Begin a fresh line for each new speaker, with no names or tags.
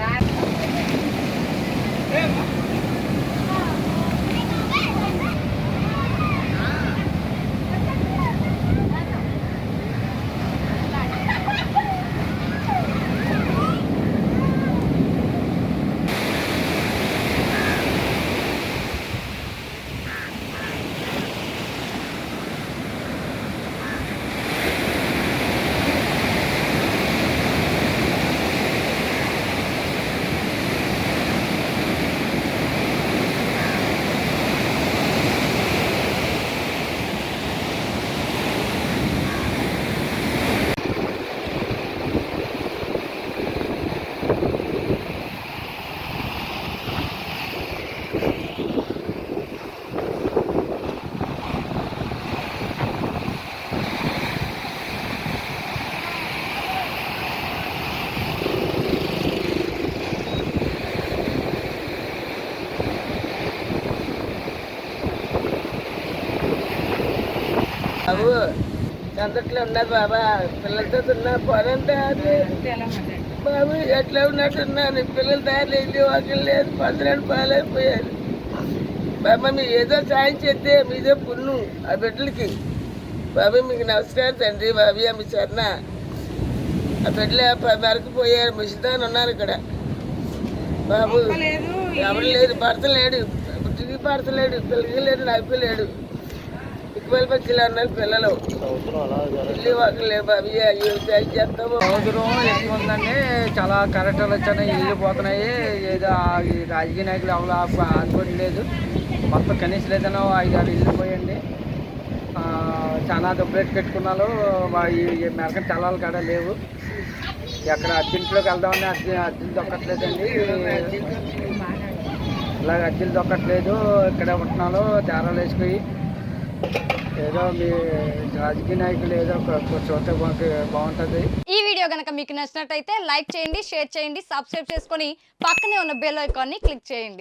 బాబు చందట్లో ఉన్నారు బాబా, పిల్లలతో ఉన్నా పోనంటే బాబు ఎట్లా ఉన్నట్టున్నాను. పిల్లలు దారి వెళ్ళి ఒకళ్ళు లేదు, 12 పాలైపోయారు బాబా. మీరు ఏదో సాయం చేస్తే మీదే పుణ్యం ఆ బిడ్డలకి బాబు. మీకు నమస్కారం తండ్రి బాబు. మీ చరణ ఆ బిడ్డలు వరకు పోయారు, ముసిదాన్ని ఉన్నారు ఇక్కడ బాబు. ఎవరు లేరు, భర్త లేడు, బుద్ధికి భర్త లేడు, పిల్లకి లేడు, నవ్వు లేడు. పచ్చిలో ఉన్నారు పిల్లలు, ఇల్లు ఒకలే బాబు. చేస్తాము.
సంవత్సరం ఎక్కువ ఉందండి, చాలా కరెక్టర్లు వచ్చాయి, ఇల్లు పోతున్నాయి. ఏదో ఈ రాజకీయ నాయకులు ఎవరు అనుకోవట్లేదు. మొత్తం కనీసం లేదన్నా 5-6 ఇల్లు పోయండి. చాలా దుబ్బరేట్ పెట్టుకున్నారు. ఈ మెరక చలాలు కాడ లేవు. ఎక్కడ అర్జెంట్లోకి వెళ్దామని అర్జెంట్ దొక్కట్లేదండి. ఇలాగ అర్జెంట్ దొక్కట్లేదు. ఇక్కడ ఉంటున్నాను తేరాలు వేసుకుని. ఏదో మీ రాజకీయ నాయకులు ఏదో చూస్తే బాగుంటుంది.
ఈ వీడియో కనుక మీకు నచ్చినట్టయితే లైక్ చేయండి, షేర్ చేయండి, సబ్స్క్రైబ్ చేసుకొని పక్కనే ఉన్న బెల్ ఐకాన్ని క్లిక్ చేయండి.